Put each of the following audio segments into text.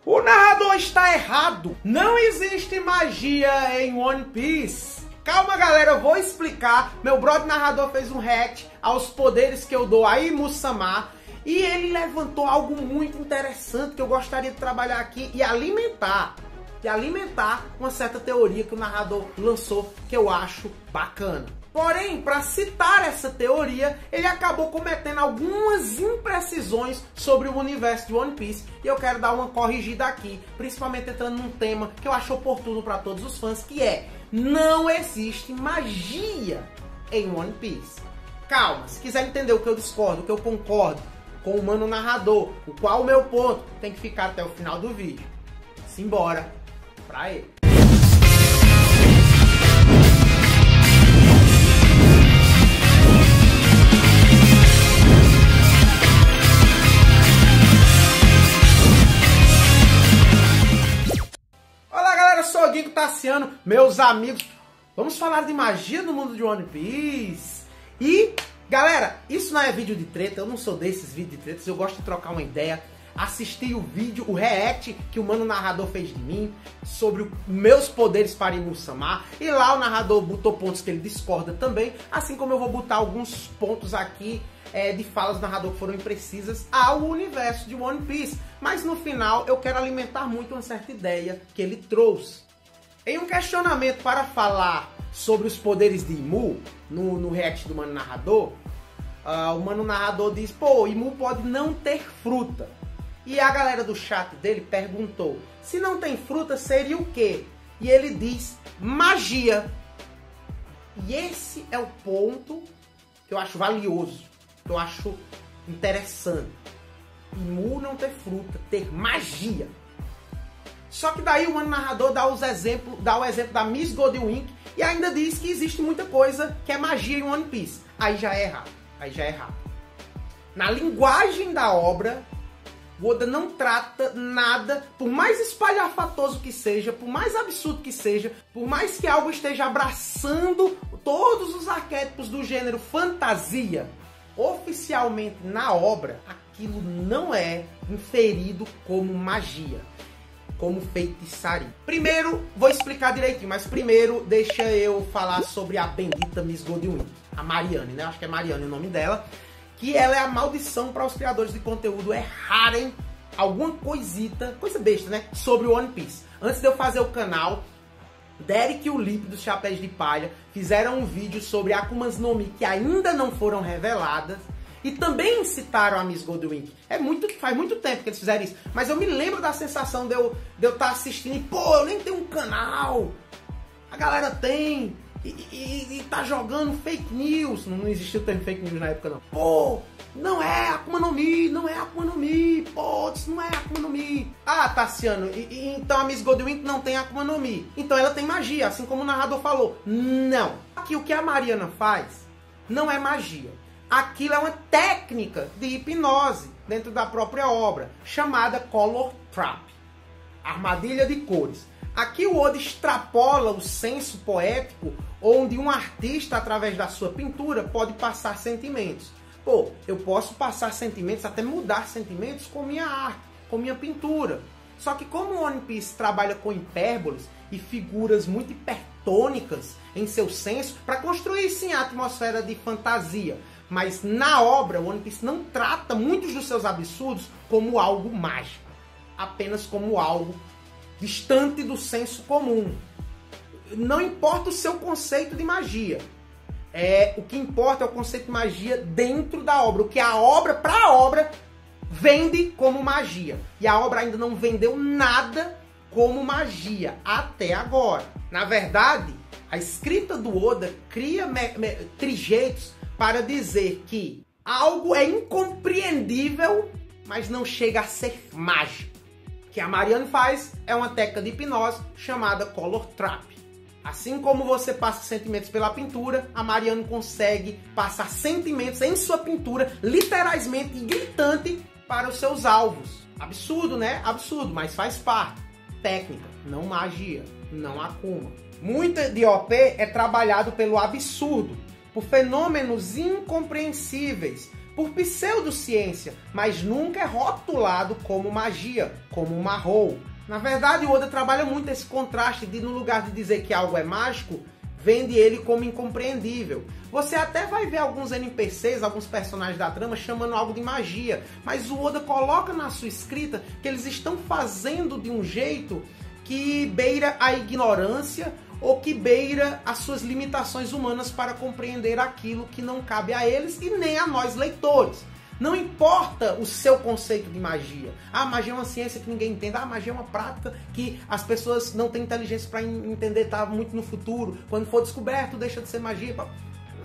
O narrador está errado. Não existe magia em One Piece. Calma, galera, eu vou explicar. Meu brother narrador fez um react aos poderes que eu dou a Imu-sama. E ele levantou algo muito interessante que eu gostaria de trabalhar aqui e alimentar uma certa teoria que o narrador lançou, que eu acho bacana. Porém, para citar essa teoria, ele acabou cometendo algumas imprecisões sobre o universo de One Piece. E eu quero dar uma corrigida aqui, principalmente entrando num tema que eu acho oportuno para todos os fãs, que é: não existe magia em One Piece. Calma, se quiser entender o que eu discordo, o que eu concordo com o mano narrador, o qual o meu ponto, tem que ficar até o final do vídeo. Simbora pra ele. Olá, galera, eu sou o Guinco Tassiano, meus amigos. Vamos falar de magia no mundo de One Piece. E galera, isso não é vídeo de treta, eu não sou desses vídeos de tretas, eu gosto de trocar uma ideia. Assisti o vídeo, o react que o mano narrador fez de mim, sobre meus poderes para Imu-sama. E lá o narrador botou pontos que ele discorda também, assim como eu vou botar alguns pontos aqui de falas do narrador que foram imprecisas ao universo de One Piece. Mas no final eu quero alimentar muito uma certa ideia que ele trouxe. Em um questionamento para falar sobre os poderes de Imu, no react do mano narrador, o mano narrador diz: pô, Imu pode não ter fruta. E a galera do chat dele perguntou: se não tem fruta, seria o quê? E ele diz: magia. E esse é o ponto que eu acho valioso, que eu acho interessante. Imu não ter fruta, ter magia. Só que daí o mano narrador dá o exemplo da Miss Goldwing e ainda diz que existe muita coisa que é magia em One Piece. Aí já é errado. Na linguagem da obra, o Oda não trata nada, por mais espalhafatoso que seja, por mais absurdo que seja, por mais que algo esteja abraçando todos os arquétipos do gênero fantasia, oficialmente na obra, aquilo não é inferido como magia, como feitiçaria. Primeiro, vou explicar direitinho, mas primeiro deixa eu falar sobre a bendita Miss Goldwing, a Mariane, né? Acho que é Mariane o nome dela. Que ela é a maldição para os criadores de conteúdo errarem alguma coisita, coisa besta, né? Sobre o One Piece. Antes de eu fazer o canal, Derek e o Lip dos Chapéus de Palha fizeram um vídeo sobre Akumas no Mi que ainda não foram reveladas. E também citaram a Miss Goldwing. Faz muito tempo que eles fizeram isso. Mas eu me lembro da sensação de eu estar assistindo e, pô, eu nem tenho um canal. A galera tem. E tá jogando fake news. Não existiu o termo fake news na época, não. Pô, não é Akuma no Mi, não é Akuma no Mi. Pô, isso não é Akuma no Mi. Ah, Tassiano, então a Miss Goldwing não tem Akuma no Mi. Então ela tem magia, assim como o narrador falou. Não. Aqui o que a Mariana faz não é magia. Aquilo é uma técnica de hipnose dentro da própria obra, chamada Color Trap, armadilha de cores. Aqui o Oda extrapola o senso poético, onde um artista, através da sua pintura, pode passar sentimentos. Pô, eu posso passar sentimentos, até mudar sentimentos com minha arte, com minha pintura. Só que como o One Piece trabalha com hipérboles e figuras muito hipertônicas em seu senso, para construir sim a atmosfera de fantasia, mas na obra, o One Piece não trata muitos dos seus absurdos como algo mágico, apenas como algo distante do senso comum. Não importa o seu conceito de magia. O que importa é o conceito de magia dentro da obra. O que a obra, para a obra, vende como magia. E a obra ainda não vendeu nada como magia, até agora. Na verdade, a escrita do Oda cria trejeitos para dizer que algo é incompreendível, mas não chega a ser mágico. O que a Mariane faz é uma técnica de hipnose chamada Color Trap. Assim como você passa sentimentos pela pintura, a Mariane consegue passar sentimentos em sua pintura, literalmente e gritante, para os seus alvos. Absurdo, né? Absurdo, mas faz parte. Técnica, não magia, não Akuma. Muito de OP é trabalhado pelo absurdo, por fenômenos incompreensíveis, por pseudociência, mas nunca é rotulado como magia, como um Mahou. Na verdade, o Oda trabalha muito esse contraste de, no lugar de dizer que algo é mágico, vende ele como incompreendível. Você até vai ver alguns NPCs, alguns personagens da trama chamando algo de magia, mas o Oda coloca na sua escrita que eles estão fazendo de um jeito que beira a ignorância ou que beira as suas limitações humanas para compreender aquilo que não cabe a eles e nem a nós leitores. Não importa o seu conceito de magia. Ah, magia é uma ciência que ninguém entende. Ah, magia é uma prática que as pessoas não têm inteligência para entender, tá muito no futuro. Quando for descoberto, deixa de ser magia.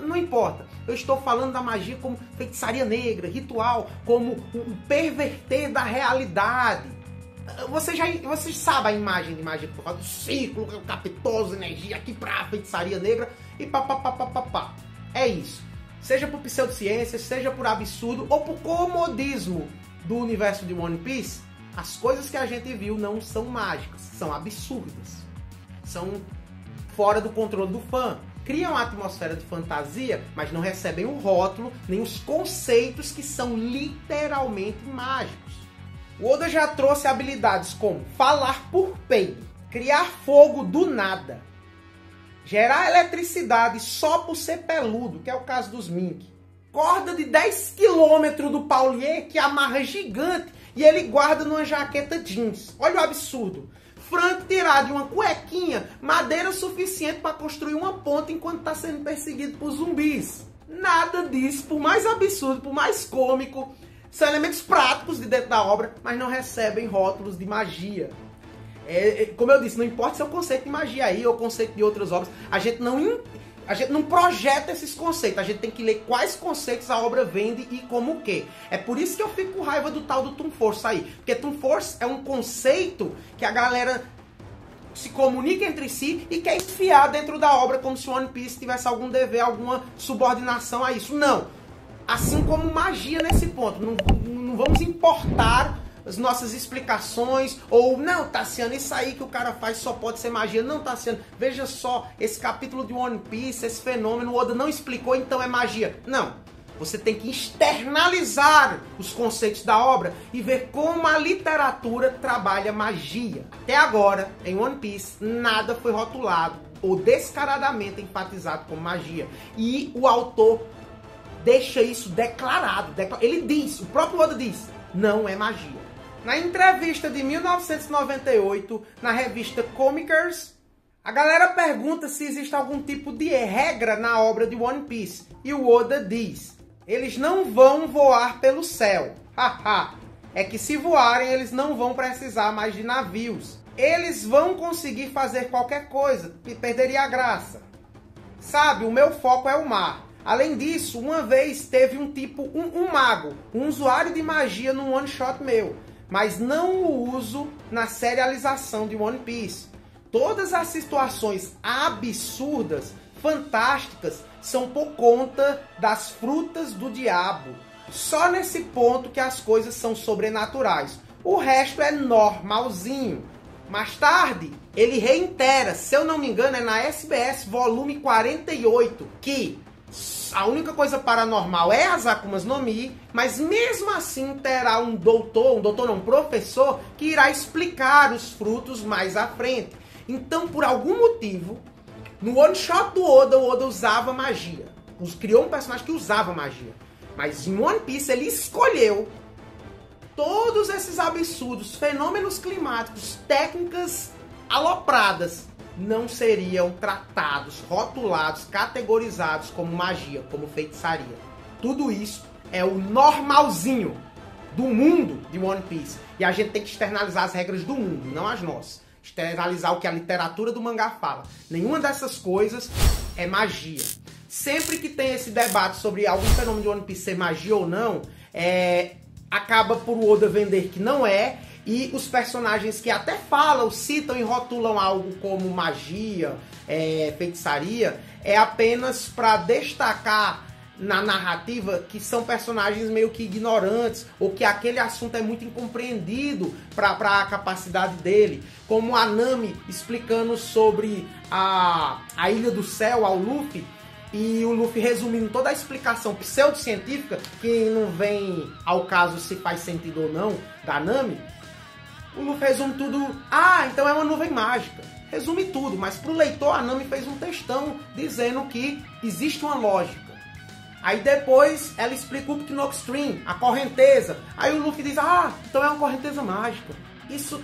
Não importa. Eu estou falando da magia como feitiçaria negra, ritual, como o perverter da realidade. Vocês sabem a imagem de magia que eu falo, do ciclo, capitoso, energia aqui pra feitiçaria negra e pá. É isso. Seja por pseudociência, seja por absurdo ou por comodismo do universo de One Piece, as coisas que a gente viu não são mágicas, são absurdas. São fora do controle do fã. Criam a atmosfera de fantasia, mas não recebem o rótulo, nem os conceitos que são literalmente mágicos. O Oda já trouxe habilidades como falar por peido, criar fogo do nada, gerar eletricidade só por ser peludo, que é o caso dos Mink, corda de 10 km do Paulier que amarra gigante e ele guarda numa jaqueta jeans. Olha o absurdo. Frank tirar de uma cuequinha madeira suficiente para construir uma ponte enquanto está sendo perseguido por zumbis. Nada disso, por mais absurdo, por mais cômico, são elementos práticos de dentro da obra, mas não recebem rótulos de magia. Como eu disse, não importa se é o conceito de magia aí ou o conceito de outras obras, a gente não projeta esses conceitos, a gente tem que ler quais conceitos a obra vende e como o quê. É por isso que eu fico com raiva do tal do Toon Force aí, porque Toon Force é um conceito que a galera se comunica entre si e quer enfiar dentro da obra como se o One Piece tivesse algum dever, alguma subordinação a isso. Não. Assim como magia nesse ponto. Não vamos importar as nossas explicações, ou não, Tassiano, isso aí que o cara faz só pode ser magia. Não, Tassiano, veja só, esse capítulo de One Piece, esse fenômeno, o Oda não explicou, então é magia. Não, você tem que externalizar os conceitos da obra e ver como a literatura trabalha magia. Até agora, em One Piece, nada foi rotulado ou descaradamente enfatizado como magia. E o autor deixa isso declarado. Ele diz, o próprio Oda diz, não é magia. Na entrevista de 1998, na revista Comicers, a galera pergunta se existe algum tipo de regra na obra de One Piece. E o Oda diz, eles não vão voar pelo céu. Haha, é que se voarem, eles não vão precisar mais de navios. Eles vão conseguir fazer qualquer coisa, e perderia a graça. Sabe, o meu foco é o mar. Além disso, uma vez teve um mago, um usuário de magia num one shot meu, mas não o uso na serialização de One Piece. Todas as situações absurdas, fantásticas, são por conta das frutas do diabo. Só nesse ponto que as coisas são sobrenaturais. O resto é normalzinho. Mais tarde, ele reitera, se eu não me engano, é na SBS volume 48, que a única coisa paranormal é as Akumas no Mi, mas mesmo assim terá um professor, que irá explicar os frutos mais à frente. Então, por algum motivo, no one shot do Oda, o Oda usava magia. Criou um personagem que usava magia. Mas em One Piece ele escolheu todos esses absurdos, fenômenos climáticos, técnicas alopradas, não seriam tratados, rotulados, categorizados como magia, como feitiçaria. Tudo isso é o normalzinho do mundo de One Piece. E a gente tem que externalizar as regras do mundo, não as nossas. Externalizar o que a literatura do mangá fala. Nenhuma dessas coisas é magia. Sempre que tem esse debate sobre algum fenômeno de One Piece ser magia ou não, acaba por o Oda vender que não é. E os personagens que até falam, citam e rotulam algo como magia, feitiçaria, é apenas para destacar na narrativa que são personagens meio que ignorantes, ou que aquele assunto é muito incompreendido para a capacidade dele, como a Nami explicando sobre a Ilha do Céu ao Luffy, e o Luffy resumindo toda a explicação pseudocientífica, que não vem ao caso se faz sentido ou não, da Nami, o Luffy resume tudo, então é uma nuvem mágica. Resume tudo, mas pro leitor a Nami fez um textão dizendo que existe uma lógica. Aí depois ela explica o Knocstream, a correnteza. Aí o Luffy diz, então é uma correnteza mágica. Isso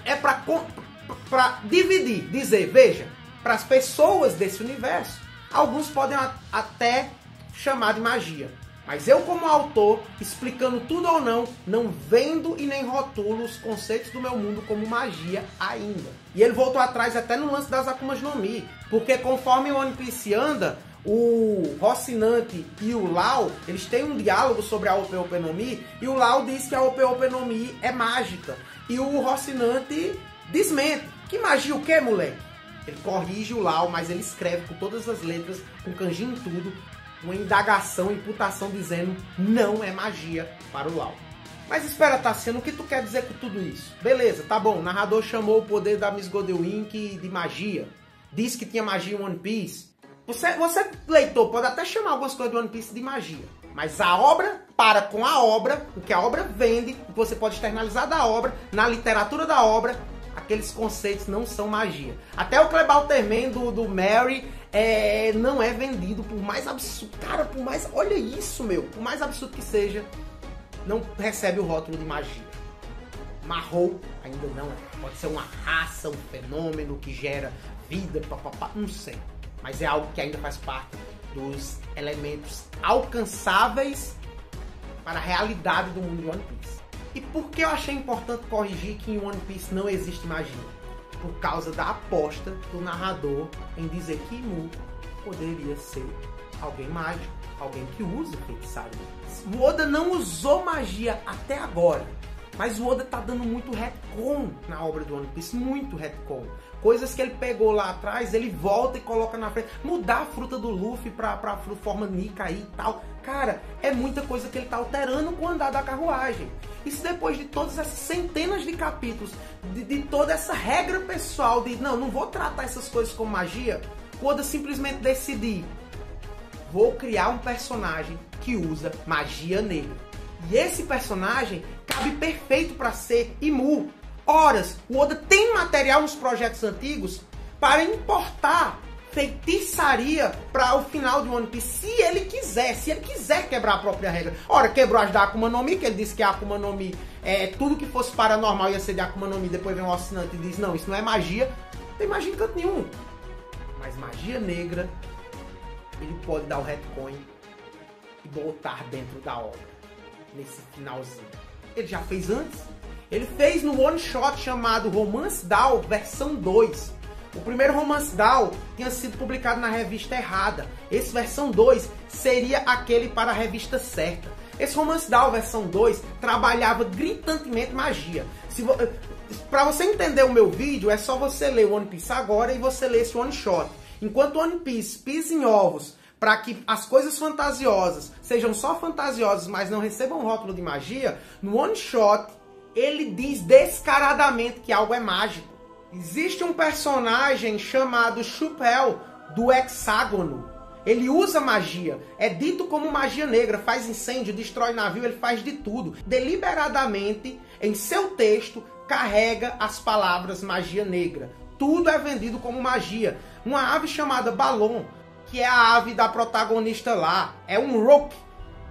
é pra dividir, dizer, veja, para as pessoas desse universo, alguns podem até chamar de magia. Mas eu, como autor, explicando tudo ou não vendo e nem rotulo os conceitos do meu mundo como magia ainda. E ele voltou atrás até no lance das Akumas no Mi, porque conforme o One Piece anda, o Rocinante e o Lau, eles têm um diálogo sobre a Ope Ope no Mi, e o Lau diz que a Ope Ope no Mi é mágica. E o Rocinante desmente. Que magia o quê, moleque? Ele corrige o Lau, mas ele escreve com todas as letras, com kanji em tudo, uma indagação, imputação dizendo não é magia para o Lau. Mas espera, Tassiano, o que tu quer dizer com tudo isso? Beleza, tá bom, o narrador chamou o poder da Miss Godwink de magia. Disse que tinha magia em One Piece. Você, leitor, pode até chamar algumas coisas de One Piece de magia. Mas a obra para com a obra, o que a obra vende, o que você pode externalizar da obra, na literatura da obra, aqueles conceitos não são magia. Até o Klebalterman do Mary não é vendido, por mais absurdo. Cara, por mais... Olha isso, meu. Por mais absurdo que seja, não recebe o rótulo de magia. Mahou ainda não é. Pode ser uma raça, um fenômeno que gera vida, papapá, não sei. Mas é algo que ainda faz parte dos elementos alcançáveis para a realidade do mundo de One Piece. E por que eu achei importante corrigir que em One Piece não existe magia? Por causa da aposta do narrador em dizer que Imu poderia ser alguém mágico, alguém que usa feitiçaria. O Oda não usou magia até agora, mas o Oda tá dando muito retcon na obra do One Piece, muito retcon. Coisas que ele pegou lá atrás, ele volta e coloca na frente. Mudar a fruta do Luffy pra forma Nika aí e tal. Cara, é muita coisa que ele tá alterando com o andar da carruagem. Isso depois de todas essas centenas de capítulos, de toda essa regra pessoal de não vou tratar essas coisas como magia, o Oda simplesmente decidir, vou criar um personagem que usa magia negra. E esse personagem cabe perfeito para ser Imu. Horas, o Oda tem material nos projetos antigos para importar feitiçaria para o final de One Piece, se ele quiser quebrar a própria regra. Ora, quebrou as da Akuma no Mi, que ele disse que a Akuma no Mi, tudo que fosse paranormal ia ser de Akuma no Mi, depois vem um Rocinante e diz, não, isso não é magia, não tem magia em canto nenhum. Mas magia negra, ele pode dar o retcon e botar dentro da obra, nesse finalzinho. Ele já fez antes. Ele fez no one shot chamado Romance Down versão 2. O primeiro Romance Down tinha sido publicado na revista errada. Esse versão 2 seria aquele para a revista certa. Esse Romance Down versão 2 trabalhava gritantemente magia. Para você entender o meu vídeo, é só você ler o One Piece agora e você ler esse one shot. Enquanto o One Piece pisa em ovos para que as coisas fantasiosas sejam só fantasiosas, mas não recebam um rótulo de magia, no one shot ele diz descaradamente que algo é mágico. Existe um personagem chamado Chupel, do Hexágono. Ele usa magia. É dito como magia negra. Faz incêndio, destrói navio, ele faz de tudo. Deliberadamente, em seu texto, carrega as palavras magia negra. Tudo é vendido como magia. Uma ave chamada Balon, que é a ave da protagonista lá, é um Rook,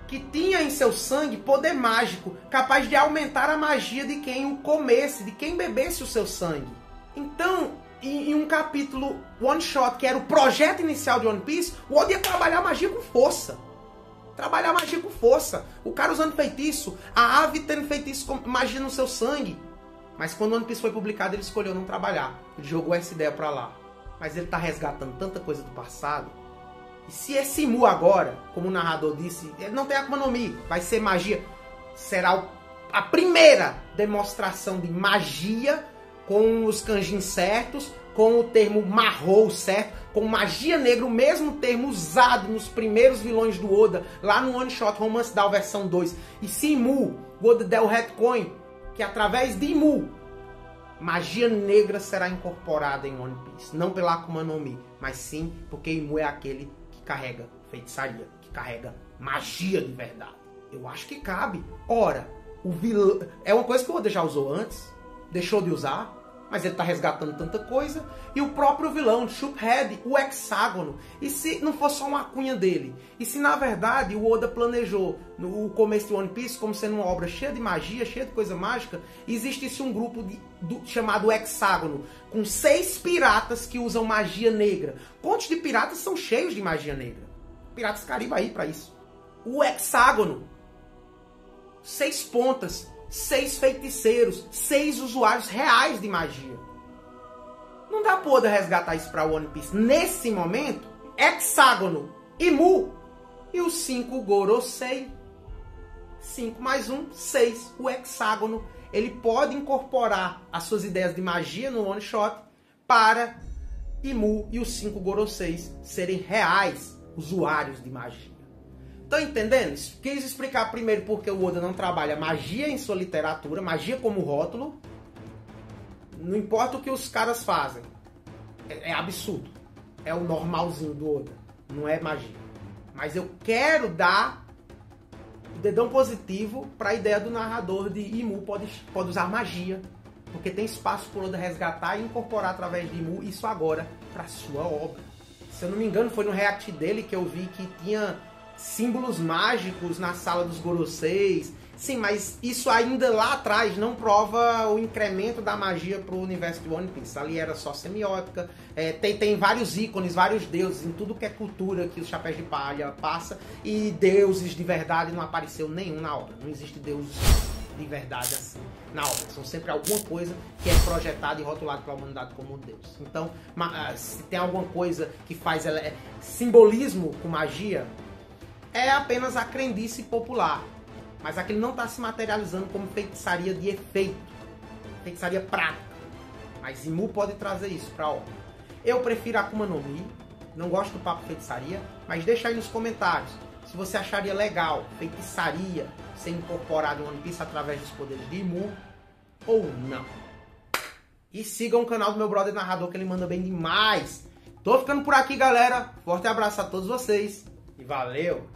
que tinha em seu sangue poder mágico, capaz de aumentar a magia de quem o comesse, de quem bebesse o seu sangue. Então, em um capítulo one shot, que era o projeto inicial de One Piece, o Oda ia trabalhar magia com força. Trabalhar magia com força. O cara usando feitiço, a ave tendo feitiço com magia no seu sangue. Mas quando One Piece foi publicado, ele escolheu não trabalhar. Ele jogou essa ideia pra lá. Mas ele tá resgatando tanta coisa do passado. E se esse Imu agora, como o narrador disse, ele não tem Akuma no Mi, vai ser magia, será a primeira demonstração de magia com os kanjins certos, com o termo Mahou certo, com magia negra, o mesmo termo usado nos primeiros vilões do Oda, lá no One Shot Romance Down versão 2. E se Imu, o Oda der o retcon, que através de Imu, magia negra será incorporada em One Piece. Não pela Akuma no Mi, mas sim porque Imu é aquele que carrega feitiçaria, que carrega magia de verdade. Eu acho que cabe. Ora, o vilão... É uma coisa que o Oda já usou antes, deixou de usar, mas ele tá resgatando tanta coisa. E o próprio vilão, Shoophead, o hexágono. E se não fosse só uma cunha dele? E se na verdade o Oda planejou no começo de One Piece como sendo uma obra cheia de magia, cheia de coisa mágica, e existisse um grupo chamado Hexágono, com 6 piratas que usam magia negra. Contos de piratas são cheios de magia negra. Piratas Caribe aí pra isso. O Hexágono, 6 pontas, 6 feiticeiros, 6 usuários reais de magia. Não dá pra resgatar isso pra One Piece. Nesse momento, Hexágono, Imu e os 5 Gorosei. 5 mais 1, 6. O Hexágono, ele pode incorporar as suas ideias de magia no one shot para Imu e os 5 Goroseis serem reais usuários de magia. Estão entendendo? Quis explicar primeiro porque o Oda não trabalha magia em sua literatura, magia como rótulo. Não importa o que os caras fazem. É absurdo. É o normalzinho do Oda. Não é magia. Mas eu quero dar o dedão positivo para a ideia do narrador de Imu pode usar magia. Porque tem espaço para o Oda resgatar e incorporar através de Imu isso agora para sua obra. Se eu não me engano, foi no react dele que eu vi que tinha símbolos mágicos na sala dos Goroseis. Sim, mas isso ainda lá atrás não prova o incremento da magia pro universo de One Piece. Ali era só semiótica. Tem vários ícones, vários deuses em tudo que é cultura que os Chapéus de Palha passa. E deuses de verdade não apareceu nenhum na obra. Não existe deus de verdade assim na obra. São sempre alguma coisa que é projetada e rotulada pela humanidade como um deus. Então, se tem alguma coisa que faz simbolismo com magia, é apenas a crendice popular. Mas aquilo não está se materializando como feitiçaria de efeito. Feitiçaria prática. Mas Imu pode trazer isso para a obra. Eu prefiro Akuma no Mi. Não gosto do papo feitiçaria. Mas deixa aí nos comentários se você acharia legal feitiçaria ser incorporada em One Piece através dos poderes de Imu ou não. E sigam o canal do meu brother narrador, que ele manda bem demais. Tô ficando por aqui, galera. Forte abraço a todos vocês. E valeu!